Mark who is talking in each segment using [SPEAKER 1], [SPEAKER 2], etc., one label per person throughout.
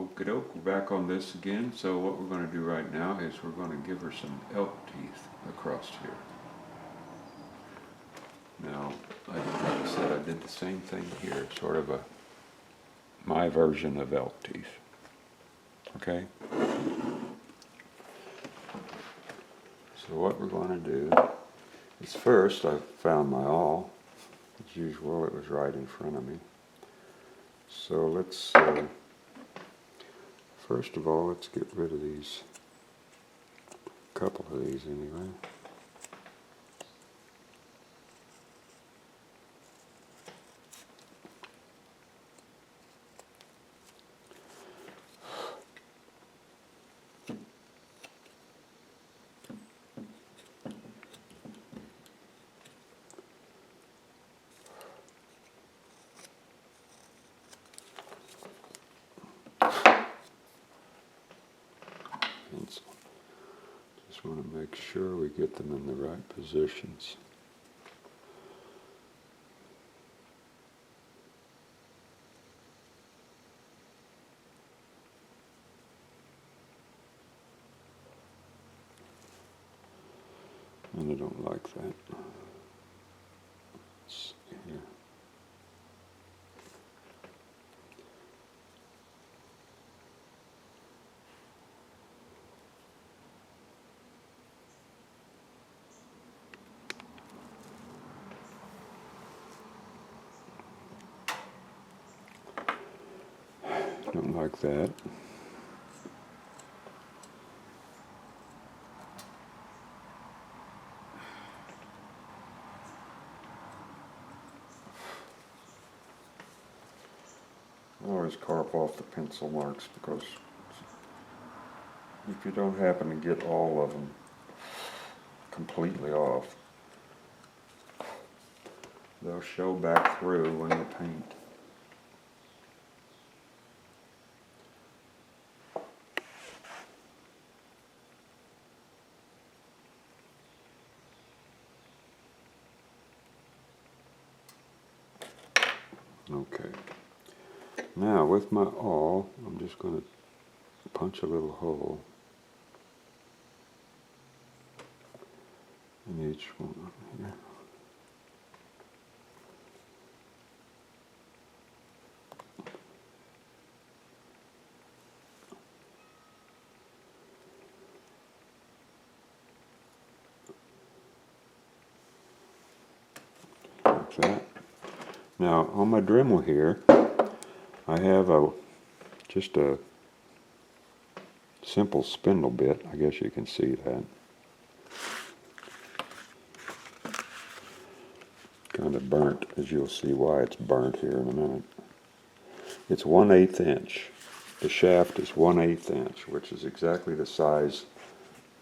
[SPEAKER 1] Okie doke, we're back on this again. So what we're going to do right now is we're going to give her some elk teeth across here. Now, like I said, I did the same thing here, sort of my version of elk teeth. Okay? So what we're going to do is first, I found my awl. As usual, it was right in front of me. So let's, first of all, let's get rid of these, a couple of these anyway. Just want to make sure we get them in the right positions. And I don't like that. Let's see here. Don't like that. I always carve off the pencil marks because if you don't happen to get all of them completely off, they'll show back through when you paint. Okay. Now with my awl, I'm just going to punch a little hole in each one here. Like that. Now on my Dremel here, I have just a simple spindle bit. I guess you can see that. Kind of burnt, as you'll see why it's burnt here in a minute. It's 1/8 inch. The shaft is 1/8 inch, which is exactly the size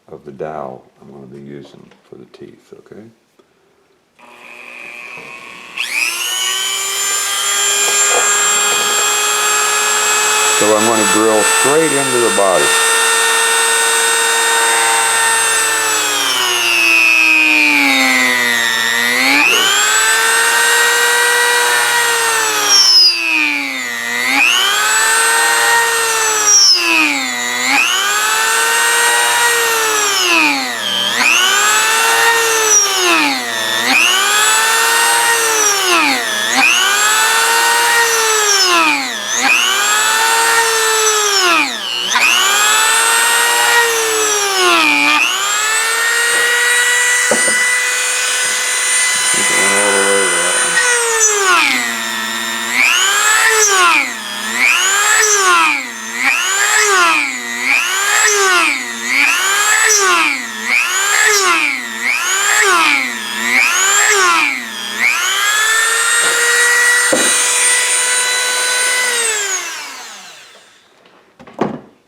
[SPEAKER 1] of the dowel I'm going to be using for the teeth, okay? So I'm going to drill straight into the body.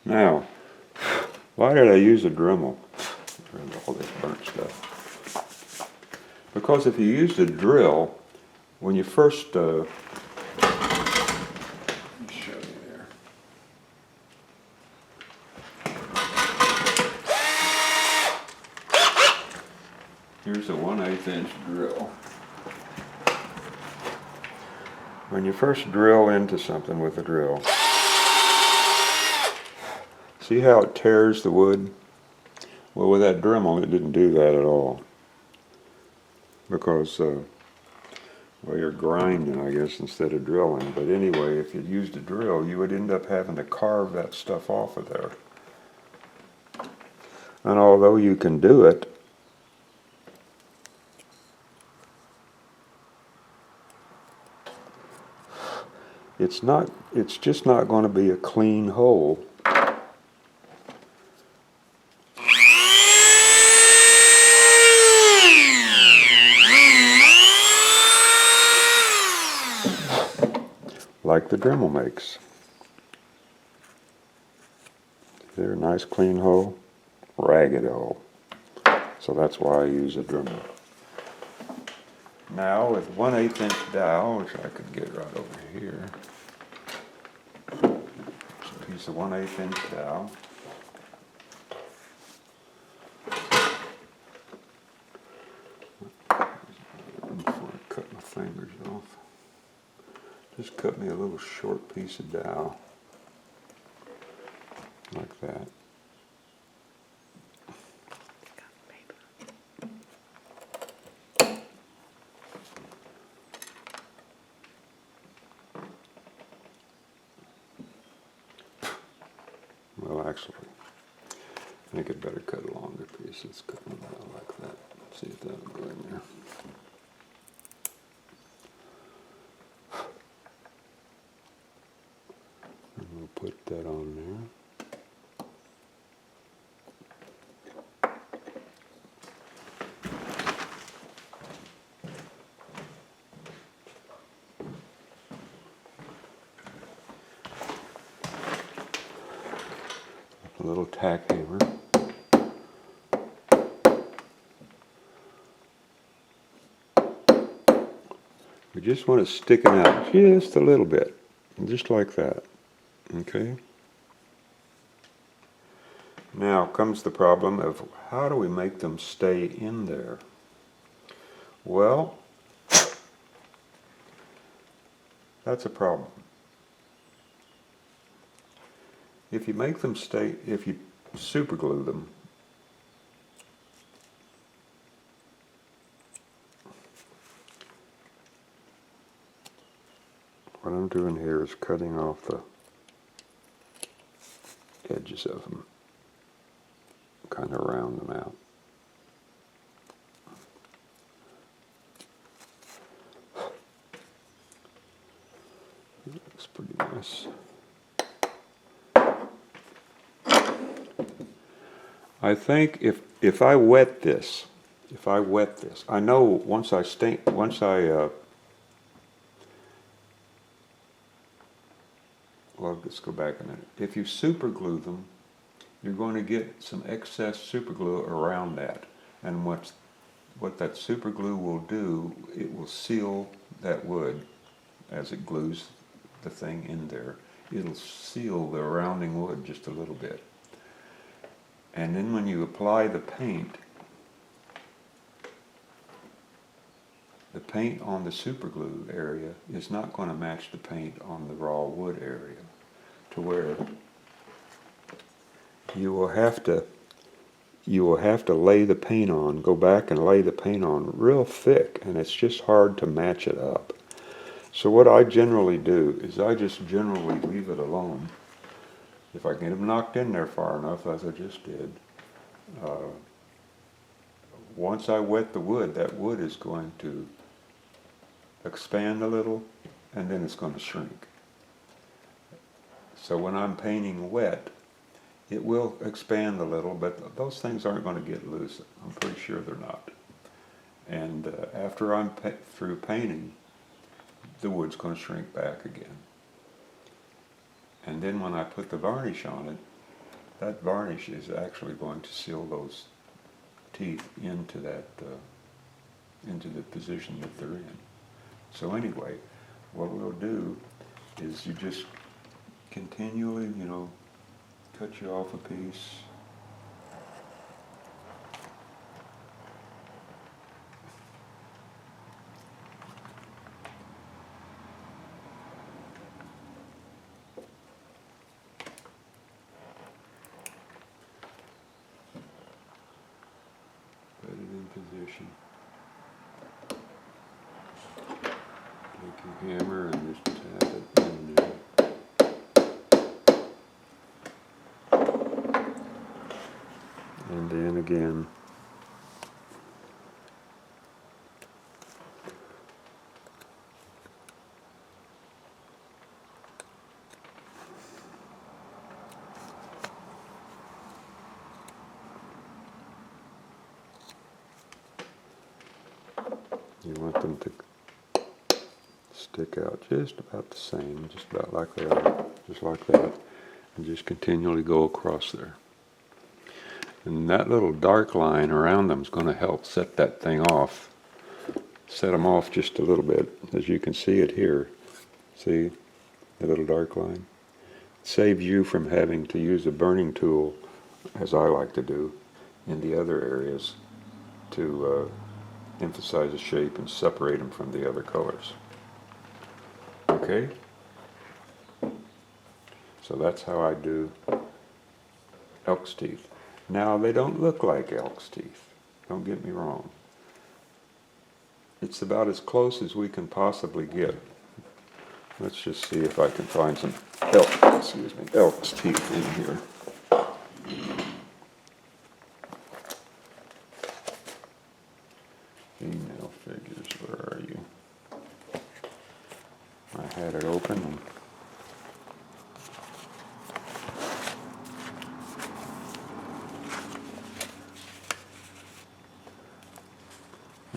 [SPEAKER 1] Now, why did I use a Dremel? All this burnt stuff. Because if you used a drill, when you first, let me show you there. Here's a 1/8 inch drill. When you first drill into something with a drill, See how it tears the wood? Well, with that Dremel, it didn't do that at all. Because, well, you're grinding, I guess, instead of drilling. But anyway, if you'd used a drill, you would end up having to carve that stuff off of there. And although you can do it, it's just not going to be a clean hole. Like the Dremel makes. Is there a nice clean hole? Ragged hole. So that's why I use a Dremel. Now with 1/8 inch dowel, which I could get right over here. Just a piece of 1/8 inch dowel. Before I cut my fingers off. Just cut me a little short piece of dowel. Like that. Well, actually, I think I'd better cut a longer piece. Let's cut one out like that. See if that'll go in there. And we'll put that on there. A little tack hammer. We just want to stick it out just a little bit, just like that, okay? Now comes the problem of how do we make them stay in there? Well, that's a problem. If you make them stay, if you super glue them, what I'm doing here is cutting off the edges of them, kind of round them out. Looks pretty nice. I think if I wet this, I know once well, let's go back a minute. If you super glue them, you're going to get some excess super glue around that. And what that super glue will do, it will seal that wood as it glues the thing in there. It'll seal the surrounding wood just a little bit. And then when you apply the paint on the super glue area is not going to match the paint on the raw wood area, to where you will have to lay the paint on, go back and lay the paint on real thick, and it's just hard to match it up. So what I generally do is I just generally leave it alone. If I can get them knocked in there far enough, as I just did, once I wet the wood, that wood is going to expand a little, and then it's going to shrink. So when I'm painting wet, it will expand a little, but those things aren't going to get loose. I'm pretty sure they're not. And after I'm through painting, the wood's going to shrink back again. And then when I put the varnish on it, that varnish is actually going to seal those teeth into that, into the position that they're in. So anyway, what we'll do is you just continually, cut you off a piece. position. Take your hammer and just tap it in there. And then again. You want them to stick out just about the same, just about like they are, just like that, and just continually go across there. And that little dark line around them is going to help set that thing off, set them off just a little bit, as you can see it here. See the little dark line? It saves you from having to use a burning tool, as I like to do, in the other areas to emphasize the shape and separate them from the other colors. Okay? So that's how I do elk's teeth. Now, they don't look like elk's teeth. Don't get me wrong. It's about as close as we can possibly get. Let's just see if I can find some elk's teeth in here. Female figures, where are you? I had it open.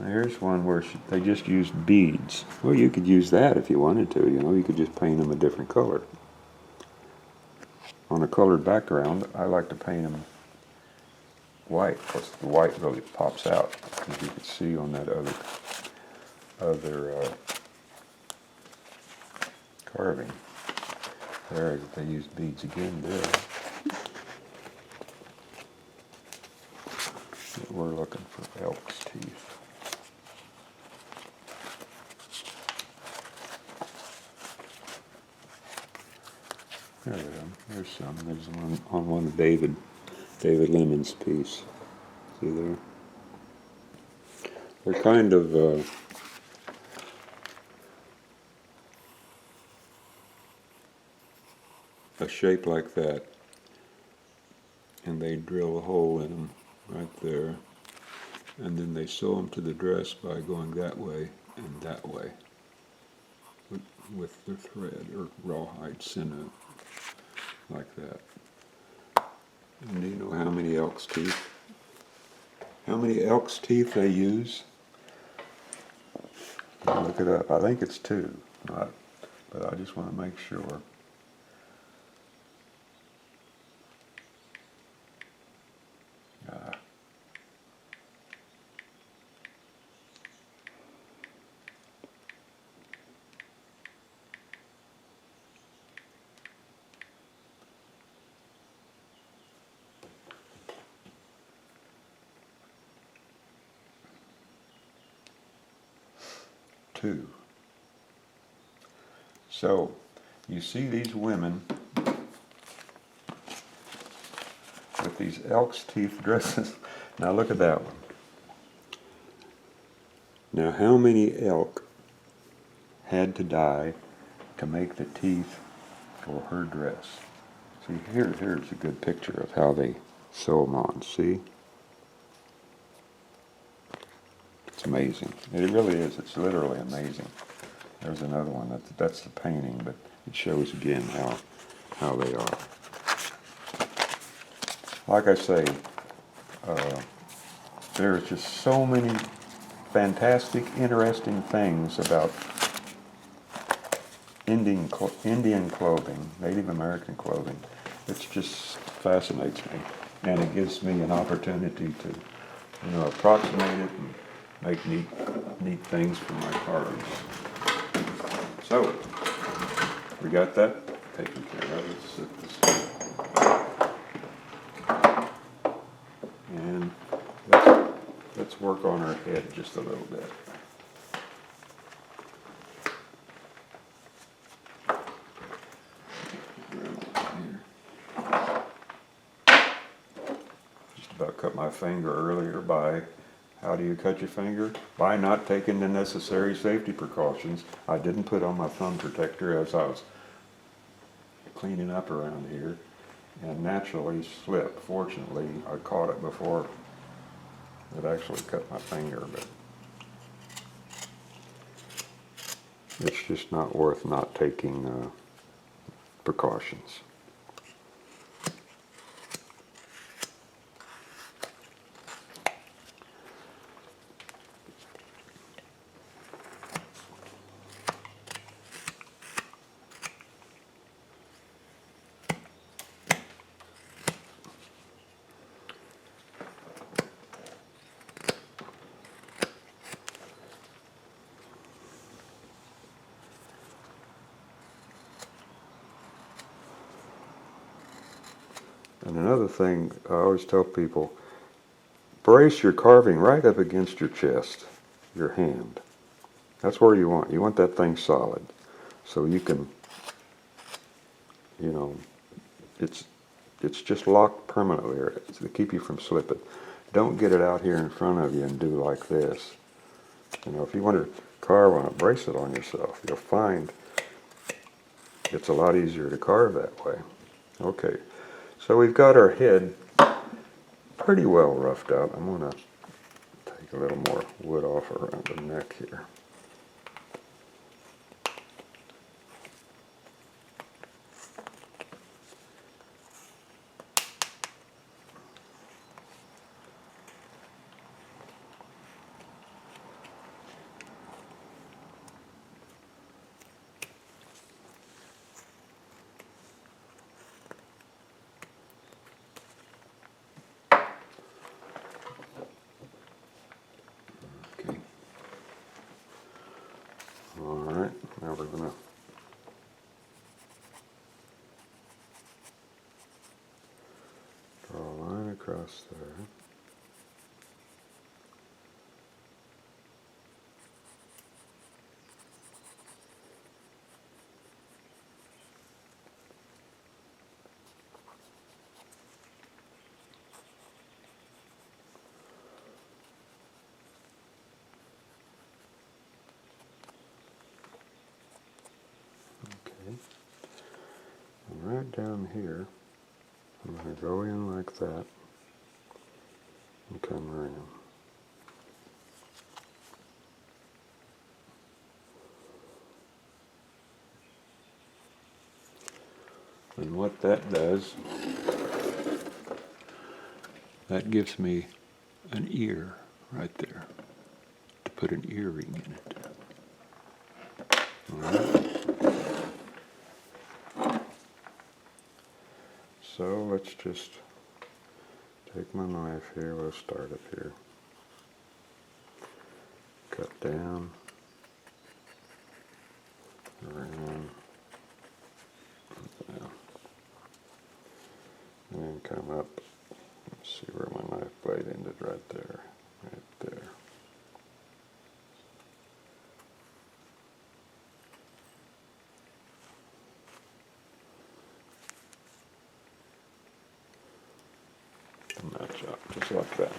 [SPEAKER 1] Here's one where they just used beads. Well, you could use that if you wanted to, you know. You could just paint them a different color. On a colored background, I like to paint them white, because the white really pops out, as you can see on that other carving. There, they used beads again there. We're looking for elk's teeth. There we go. There's some. There's one on one of David Lemon's piece. See there? They're kind of a shape like that, and they drill a hole in them right there, and then they sew them to the dress by going that way and that way with the thread or rawhide sinew, like that. And do you know how many elk's teeth? How many elk's teeth they use? Look it up. I think it's 2, but I just want to make sure. Two. So, you see these women with these elk's teeth dresses. Now look at that one. Now how many elk had to die to make the teeth for her dress? See, here's a good picture of how they sew them on. See? It's amazing. It really is. It's literally amazing. There's another one. That's the painting, but it shows again how they are. Like I say, there's just so many fantastic, interesting things about Indian clothing, Native American clothing. It just fascinates me, and it gives me an opportunity to, approximate it and make neat things for my carvings. So, we got that taken care of. Let's set this up. And let's work on our head just a little bit. Just about cut my finger earlier by How do you cut your finger? By not taking the necessary safety precautions. I didn't put on my thumb protector as I was cleaning up around here and naturally slipped. Fortunately, I caught it before it actually cut my finger, but it's just not worth not taking precautions. And another thing, I always tell people, brace your carving right up against your chest, your hand. That's where you want that thing solid. So you can, you know, it's just locked permanently to keep you from slipping. Don't get it out here in front of you and do like this. You know, if you want to carve on it, brace it on yourself. You'll find it's a lot easier to carve that way. Okay, so we've got our head pretty well roughed out. I'm going to take a little more wood off around the neck here. Okay. All right, now we're going to draw a line across there. Okay. And right down here, I'm going to go in like that and come around. And what that does, that gives me an ear right there to put an earring in it. All right. So let's just take my knife here. We'll start up here. Cut down, around, down, and then come up. Let's see where my knife blade ended, right there, right there. And match up, just like that.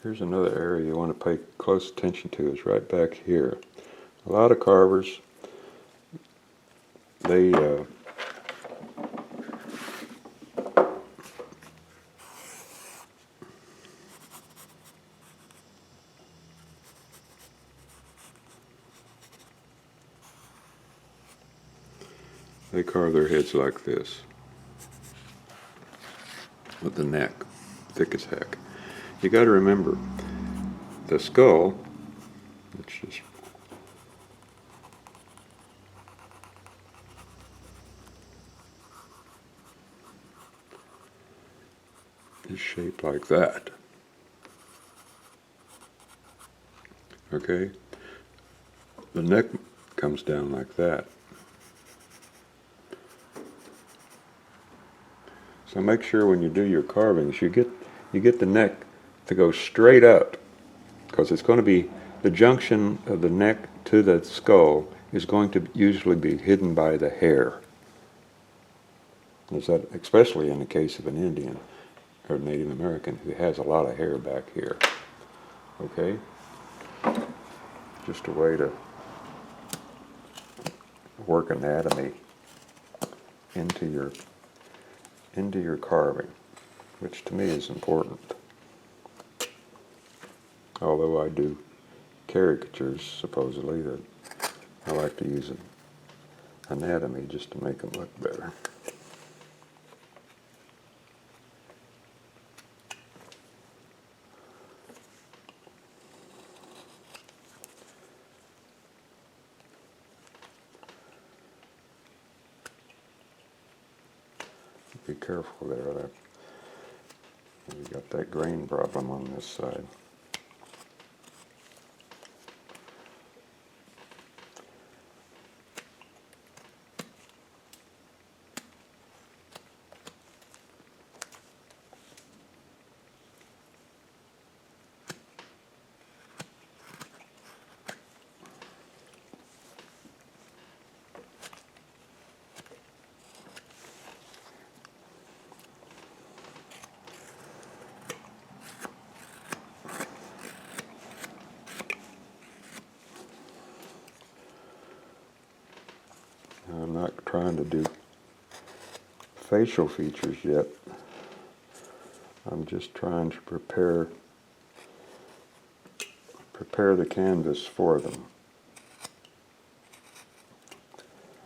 [SPEAKER 1] Here's another area you want to pay close attention to, is right back here. A lot of carvers, they carve their heads like this, with the neck thick as heck. You got to remember, the skull, it's is shaped like that. Okay? The neck comes down like that. So make sure when you do your carvings, you get the neck to go straight up, because it's going to be, the junction of the neck to the skull is going to usually be hidden by the hair. Is that, especially in the case of an Indian or Native American who has a lot of hair back here. Okay? Just a way to work anatomy into your carving, which to me is important. Although I do caricatures, supposedly, that I like to use anatomy just to make them look better. Be careful there. We got that grain problem on this side. I'm not trying to do facial features yet. I'm just trying to prepare the canvas for them.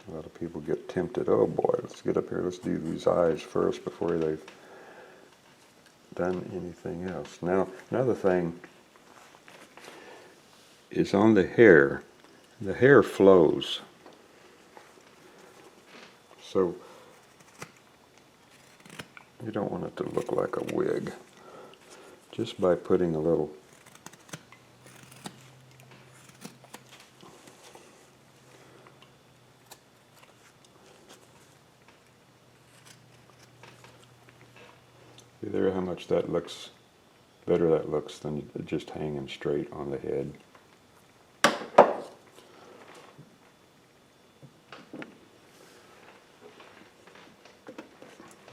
[SPEAKER 1] A lot of people get tempted, oh boy, let's get up here, let's do these eyes first before they've done anything else. Now, another thing is on the hair. The hair flows. So you don't want it to look like a wig. Just by putting a little see there how much that looks better that looks than just hanging straight on the head.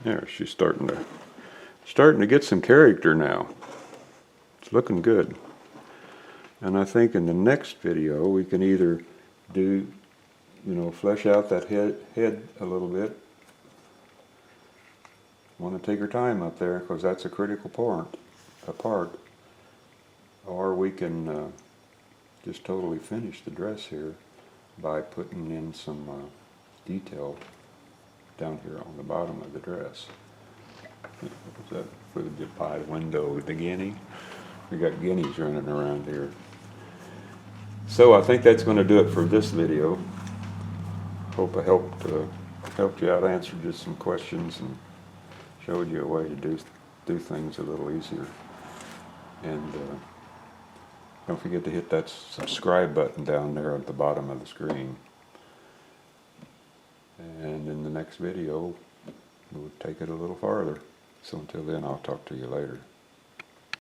[SPEAKER 1] There, she's starting to get some character now. It's looking good. And I think in the next video we can either do, flesh out that head a little bit. Want to take her time up there because that's a critical part. Or we can just totally finish the dress here by putting in some detail down here on the bottom of the dress. What was that for the pie window? The guinea? We got guineas running around here. So I think that's going to do it for this video. Hope I helped you out, answered you some questions, and showed you a way to do things a little easier. And don't forget to hit that subscribe button down there at the bottom of the screen. And in the next video, we'll take it a little farther. So until then, I'll talk to you later.